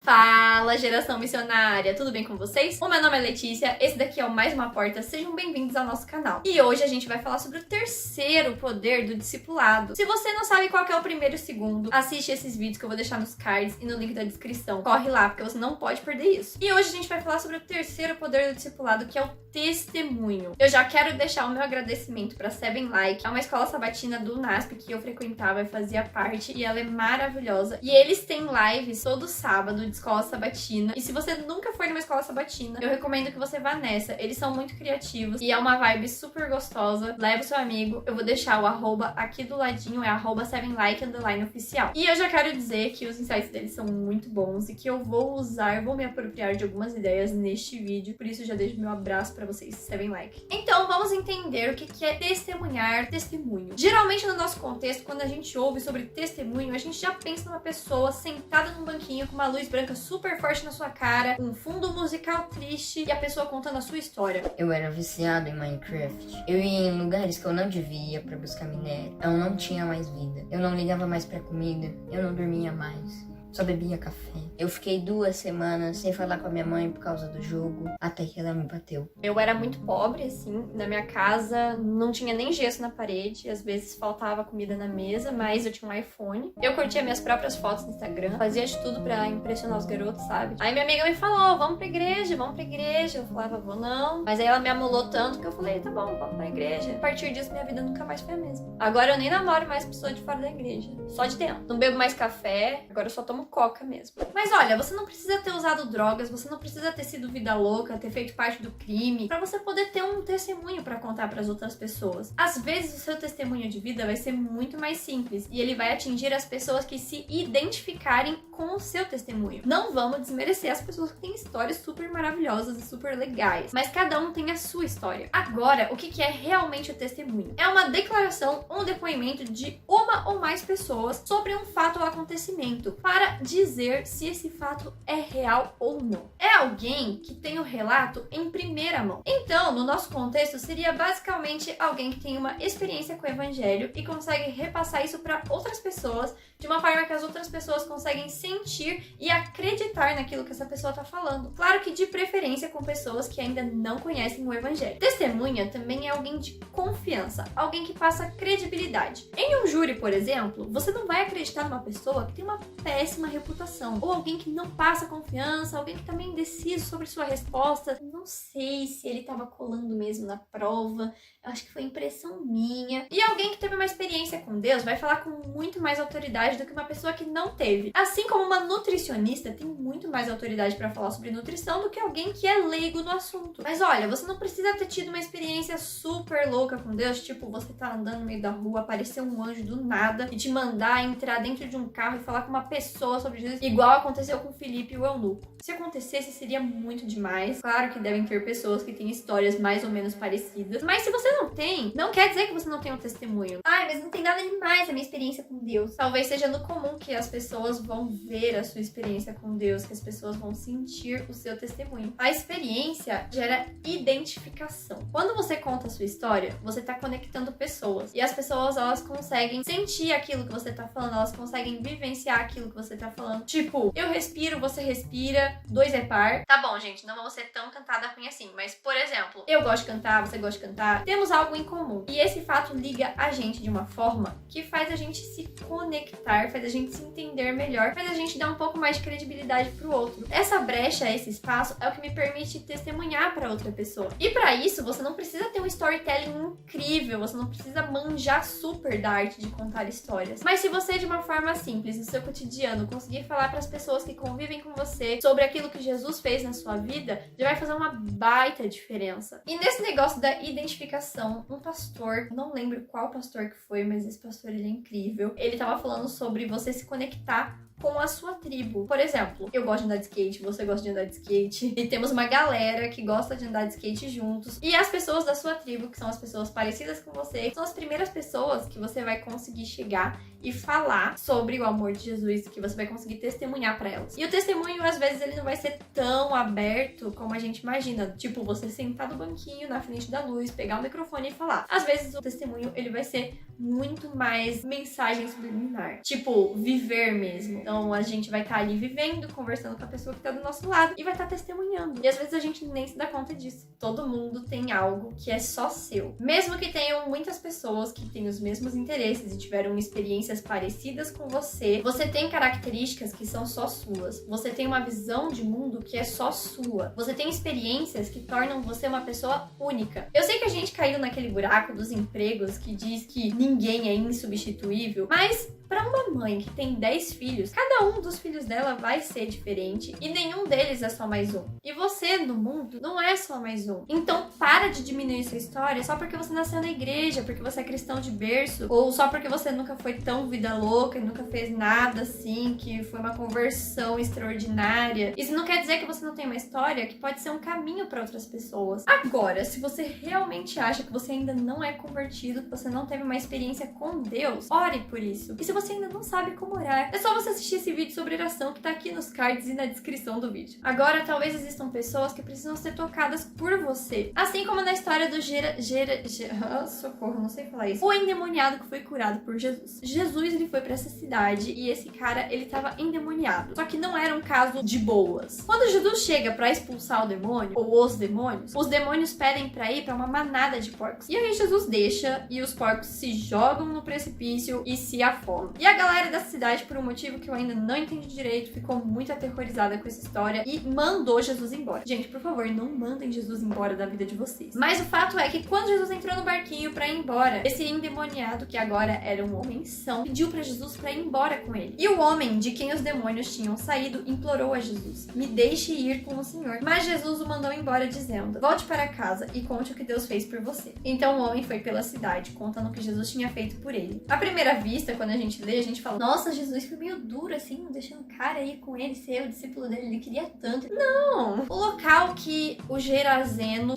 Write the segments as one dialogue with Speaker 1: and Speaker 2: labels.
Speaker 1: Fala, geração missionária! Tudo bem com vocês? O meu nome é Letícia, esse daqui é o Mais Uma Porta, sejam bem-vindos ao nosso canal. E hoje a gente vai falar sobre o terceiro poder do discipulado. Se você não sabe qual que é o primeiro e o segundo, assiste esses vídeos que eu vou deixar nos cards e no link da descrição. Corre lá, porque você não pode perder isso. E hoje a gente vai falar sobre o terceiro poder do discipulado, que é o testemunho. Eu já quero deixar o meu agradecimento para Seven Like, é uma escola sabatina do NASP que eu frequentava e fazia parte, e ela é maravilhosa. E eles têm lives todo sábado de escola sabatina. E se você nunca foi numa escola sabatina, eu recomendo que você vá nessa. Eles são muito criativos e é uma vibe super gostosa. Leva o seu amigo. Eu vou deixar o arroba aqui do ladinho, é arroba 7like_oficial. E eu já quero dizer que os insights deles são muito bons e que eu vou usar, vou me apropriar de algumas ideias neste vídeo. Por isso, já deixo meu abraço pra vocês, 7like. Então, vamos entender o que é testemunhar, testemunho. Geralmente, no nosso contexto, quando a gente ouve sobre testemunho, a gente já pensa numa pessoa sentada num banquinho com uma luz branca super forte na sua cara, um fundo musical triste e a pessoa contando a sua história.
Speaker 2: Eu era viciado em Minecraft. Eu ia em lugares que eu não devia pra buscar minério. Eu não tinha mais vida. Eu não ligava mais pra comida. Eu não dormia mais. Só bebia café. Eu fiquei 2 semanas sem falar com a minha mãe por causa do jogo, até que ela me bateu.
Speaker 1: Eu era muito pobre, assim, na minha casa não tinha nem gesso na parede, às vezes faltava comida na mesa, mas eu tinha um iPhone. Eu curtia minhas próprias fotos no Instagram, fazia de tudo pra impressionar os garotos, sabe? Aí minha amiga me falou, vamos pra igreja, vamos pra igreja. Eu falava, vou não. Mas aí ela me amolou tanto que eu falei, tá bom, vamos pra igreja. A partir disso, minha vida nunca mais foi a mesma. Agora eu nem namoro mais pessoa de fora da igreja, só de dentro. Não bebo mais café, agora eu só tomo coca mesmo. Mas olha, você não precisa ter usado drogas, você não precisa ter sido vida louca, ter feito parte do crime, pra você poder ter um testemunho pra contar pras outras pessoas. Às vezes o seu testemunho de vida vai ser muito mais simples e ele vai atingir as pessoas que se identificarem com o seu testemunho. Não vamos desmerecer as pessoas que têm histórias super maravilhosas e super legais, mas cada um tem a sua história. Agora, o que é realmente o testemunho? É uma declaração ou um depoimento de uma ou mais pessoas sobre um fato ou acontecimento para dizer se esse fato é real ou não. É alguém que tem o relato em primeira mão. Então, no nosso contexto, seria basicamente alguém que tem uma experiência com o evangelho e consegue repassar isso para outras pessoas de uma forma que as outras pessoas conseguem sentir e acreditar naquilo que essa pessoa está falando. Claro que de preferência com pessoas que ainda não conhecem o evangelho. Testemunha também é alguém de confiança, alguém que passa credibilidade. Em um júri, por exemplo, você não vai acreditar numa pessoa que tem uma péssima reputação, ou alguém que não passa confiança, alguém que tá meio indeciso sobre sua resposta. Não sei se ele tava colando mesmo na prova, eu acho que foi impressão minha. E alguém que teve uma experiência com Deus vai falar com muito mais autoridade do que uma pessoa que não teve. Assim como uma nutricionista tem muito mais autoridade para falar sobre nutrição do que alguém que é leigo no assunto. Mas olha, você não precisa ter tido uma experiência super louca com Deus, tipo você tá andando no meio da rua, aparecer um anjo do nada e te mandar entrar dentro de um carro e falar com uma pessoa sobre Jesus, igual aconteceu com Felipe e o eunuco. Se acontecesse, seria muito demais. Claro que devem ter pessoas que têm histórias mais ou menos parecidas, mas se você não tem, não quer dizer que você não tem um testemunho. Ai, mas não tem nada demais a minha experiência com Deus. Talvez seja no comum que as pessoas vão ver a sua experiência com Deus, que as pessoas vão sentir o seu testemunho. A experiência gera identificação. Quando você conta a sua história, você tá conectando pessoas. E as pessoas, elas conseguem sentir aquilo que você tá falando, elas conseguem vivenciar aquilo que você tá falando. Tipo, eu respiro, você respira, 2 é par. Tá bom, gente, não vamos ser tão cantada ruim assim, mas, por exemplo, eu gosto de cantar, você gosta de cantar, temos algo em comum. E esse fato liga a gente de uma forma que faz a gente se conectar, faz a gente se entender melhor, faz a gente dar um pouco mais de credibilidade pro outro. Essa brecha, esse espaço, é o que me permite testemunhar pra outra pessoa. E pra isso, você não precisa ter um storytelling incrível, você não precisa manjar super da arte de contar histórias. Mas se você, de uma forma simples, no seu cotidiano, conseguir falar pras pessoas que convivem com você sobre aquilo que Jesus fez na sua vida, já vai fazer uma baita diferença. E nesse negócio da identificação, um pastor, não lembro qual pastor que foi, mas esse pastor, ele é incrível. Ele tava falando sobre você se conectar com a sua tribo. Por exemplo, eu gosto de andar de skate, você gosta de andar de skate, e temos uma galera que gosta de andar de skate juntos, e as pessoas da sua tribo, que são as pessoas parecidas com você, são as primeiras pessoas que você vai conseguir chegar e falar sobre o amor de Jesus, que você vai conseguir testemunhar pra elas. E o testemunho, às vezes, ele não vai ser tão aberto como a gente imagina. Tipo, você sentar no banquinho, na frente da luz, pegar o microfone e falar. Às vezes, o testemunho, ele vai ser muito mais mensagem subliminar. Tipo, viver mesmo. Então a gente vai estar ali vivendo, conversando com a pessoa que tá do nosso lado e vai estar testemunhando. E às vezes a gente nem se dá conta disso. Todo mundo tem algo que é só seu. Mesmo que tenham muitas pessoas que têm os mesmos interesses e tiveram experiências parecidas com você, você tem características que são só suas. Você tem uma visão de mundo que é só sua. Você tem experiências que tornam você uma pessoa única. Eu sei que a gente caiu naquele buraco dos empregos que diz que ninguém é insubstituível, mas para uma mãe que tem 10 filhos, cada um dos filhos dela vai ser diferente e nenhum deles é só mais um. E você, no mundo, não é só mais um. Então, para de diminuir sua história só porque você nasceu na igreja, porque você é cristão de berço, ou só porque você nunca foi tão vida louca e nunca fez nada assim, que foi uma conversão extraordinária. Isso não quer dizer que você não tem uma história que pode ser um caminho para outras pessoas. Agora, se você realmente acha que você ainda não é convertido, que você não teve uma experiência com Deus, ore por isso. E se você ainda não sabe como orar, é só você assistir esse vídeo sobre oração que tá aqui nos cards e na descrição do vídeo. Agora, talvez existam pessoas que precisam ser tocadas por você. Assim como na história do socorro, não sei falar isso. O endemoniado que foi curado por Jesus. Jesus, ele foi pra essa cidade e esse cara, ele tava endemoniado. Só que não era um caso de boas. Quando Jesus chega pra expulsar o demônio, ou os demônios pedem pra ir pra uma manada de porcos. E aí Jesus deixa e os porcos se jogam no precipício e se afogam. E a galera da cidade, por um motivo que eu ainda não entendi direito, ficou muito aterrorizada com essa história e mandou Jesus embora. Gente, por favor, não mandem Jesus embora da vida de vocês. Mas o fato é que quando Jesus entrou no barquinho pra ir embora, esse endemoniado, que agora era um homem são, pediu pra Jesus pra ir embora com ele. E o homem de quem os demônios tinham saído implorou a Jesus: me deixe ir com o Senhor. Mas Jesus o mandou embora dizendo: volte para casa e conte o que Deus fez por você. Então o homem foi pela cidade, contando o que Jesus tinha feito por ele. À primeira vista, quando a gente lê, a gente fala: nossa, Jesus foi meio duro assim, deixando o cara ir com ele, ser o discípulo dele, ele queria tanto. Não! O local que o Geraseno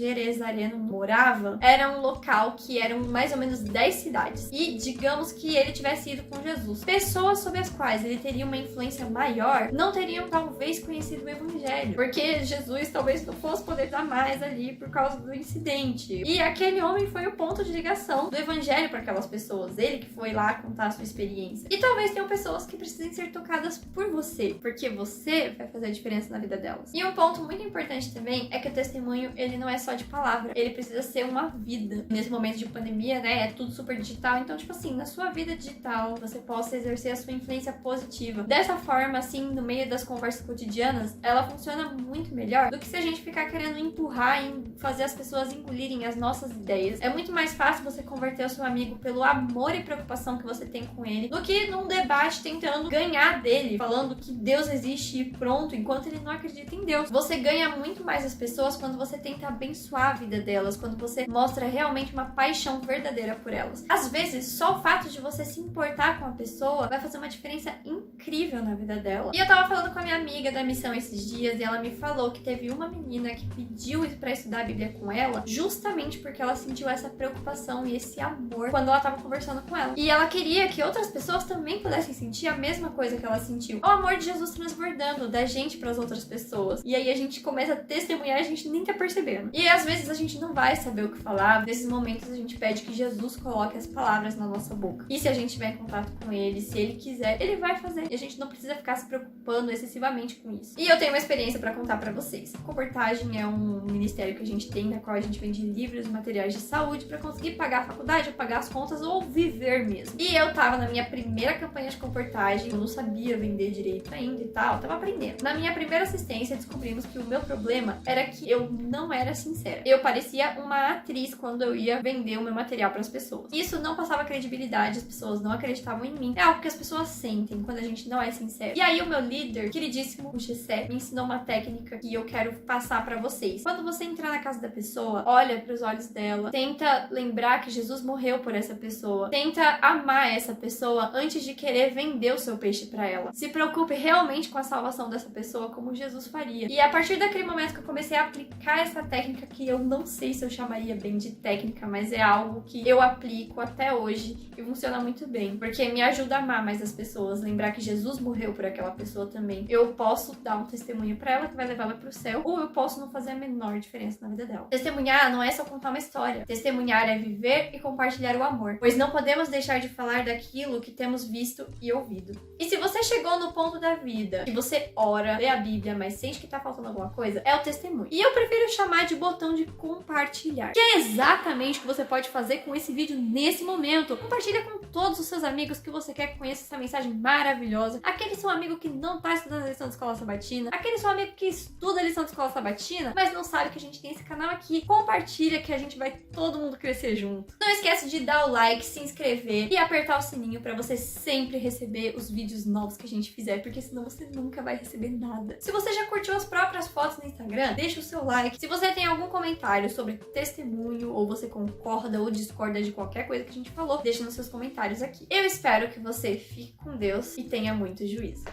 Speaker 1: morava era um local que eram mais ou menos 10 cidades. E digamos que ele tivesse ido com Jesus. Pessoas sobre as quais ele teria uma influência maior não teriam talvez conhecido o evangelho, porque Jesus talvez não fosse poder dar mais ali por causa do incidente. E aquele homem foi o ponto de ligação do evangelho para aquelas pessoas. Ele que foi lá contar a sua experiência. E talvez tenham pessoas que precisem ser tocadas por você, porque você vai fazer a diferença na vida delas. E um ponto muito importante também é que o testemunho, ele não é só de palavra, ele precisa ser uma vida. Nesse momento de pandemia, né, é tudo super digital, então, tipo assim, na sua vida digital, você possa exercer a sua influência positiva. Dessa forma, assim, no meio das conversas cotidianas, ela funciona muito melhor do que se a gente ficar querendo empurrar e fazer as pessoas engolirem as nossas ideias. É muito mais fácil você converter o seu amigo pelo amor e preocupação que você tem com ele, do que num debate tentando ganhar dele, falando que Deus existe e pronto, enquanto ele não acredita em Deus. Você ganha muito mais as pessoas quando você tenta abençoar a vida delas, quando você mostra realmente uma paixão verdadeira por elas. Às vezes, só o fato de você se importar com a pessoa vai fazer uma diferença incrível na vida dela. E eu tava falando com a minha amiga da missão esses dias e ela me falou que teve uma menina que pediu pra estudar a Bíblia com ela justamente porque ela sentiu essa preocupação e esse amor quando ela tava conversando com ela. E ela queria que outras pessoas também pudessem sentir a mesma coisa que ela sentiu. O amor de Jesus transbordando da gente pras outras pessoas. E aí a gente começa a testemunhar e a gente nem tá percebendo. E às vezes a gente não vai saber o que falar. Nesses momentos a gente pede que Jesus coloque as palavras na nossa boca. E se a gente tiver em contato com ele, se ele quiser, ele vai fazer. E a gente não precisa ficar se preocupando excessivamente com isso. E eu tenho uma experiência pra contar pra vocês. Comportagem é um ministério que a gente tem, na qual a gente vende livros e materiais de saúde pra conseguir pagar a faculdade, ou pagar as contas ou viver mesmo. E eu tava na minha primeira campanha de comportagem, eu não sabia vender direito ainda e tal, tava aprendendo. Na minha primeira assistência, descobrimos que o meu problema era que eu não era sincera. Eu parecia uma atriz quando eu ia vender o meu material pras pessoas. Isso não passava credibilidade, as pessoas não acreditavam em mim. É algo que as pessoas sentem quando a gente não é sincero. E aí o meu líder, queridíssimo, o Gessé, me ensinou uma técnica que eu quero passar pra vocês. Quando você entrar na casa da pessoa, olha pros olhos dela, tenta lembrar que Jesus morreu por essa pessoa, tenta amar essa pessoa antes de querer vender o seu peixe pra ela. Se preocupe realmente com a salvação dessa pessoa como Jesus faria. E a partir daquele momento que eu comecei a aplicar essa técnica, que eu não sei se eu chamaria bem de técnica, mas é algo que eu aplico até hoje e funciona muito bem, porque me ajuda a amar mais as pessoas, lembrar que Jesus morreu por aquela pessoa também. Eu posso dar um testemunho pra ela que vai levá-la pro céu, ou eu posso não fazer a menor diferença na vida dela. Testemunhar não é só contar uma história. Testemunhar é viver e compartilhar o amor, pois não podemos deixar de falar daquilo que temos visto e ouvido. E se você chegou no ponto da vida que você ora, lê a Bíblia, mas sente que tá faltando alguma coisa, é o testemunho. E eu prefiro chamar de botão de compartilhar, que é exatamente o que você pode fazer com esse vídeo nesse momento. Compartilha com todos os seus amigos que você quer que conheça essa mensagem maravilhosa. Aquele seu amigo que não tá estudando a lição da Escola Sabatina, aquele seu amigo que estuda a lição da Escola Sabatina, mas não sabe que a gente tem esse canal aqui. Compartilha que a gente vai todo mundo crescer junto. Não esquece de dar o like, se inscrever e apertar o sininho pra você sempre receber os vídeos novos que a gente fizer, porque senão você nunca vai receber nada. Se você já curtiu as próprias fotos no Instagram, deixa o seu like. Se você tem algum comentário sobre testemunho, ou você concorda ou discorda de qualquer coisa que a gente falou, deixa nos seus comentários aqui. Eu espero que você fique com Deus e tenha muito juízo.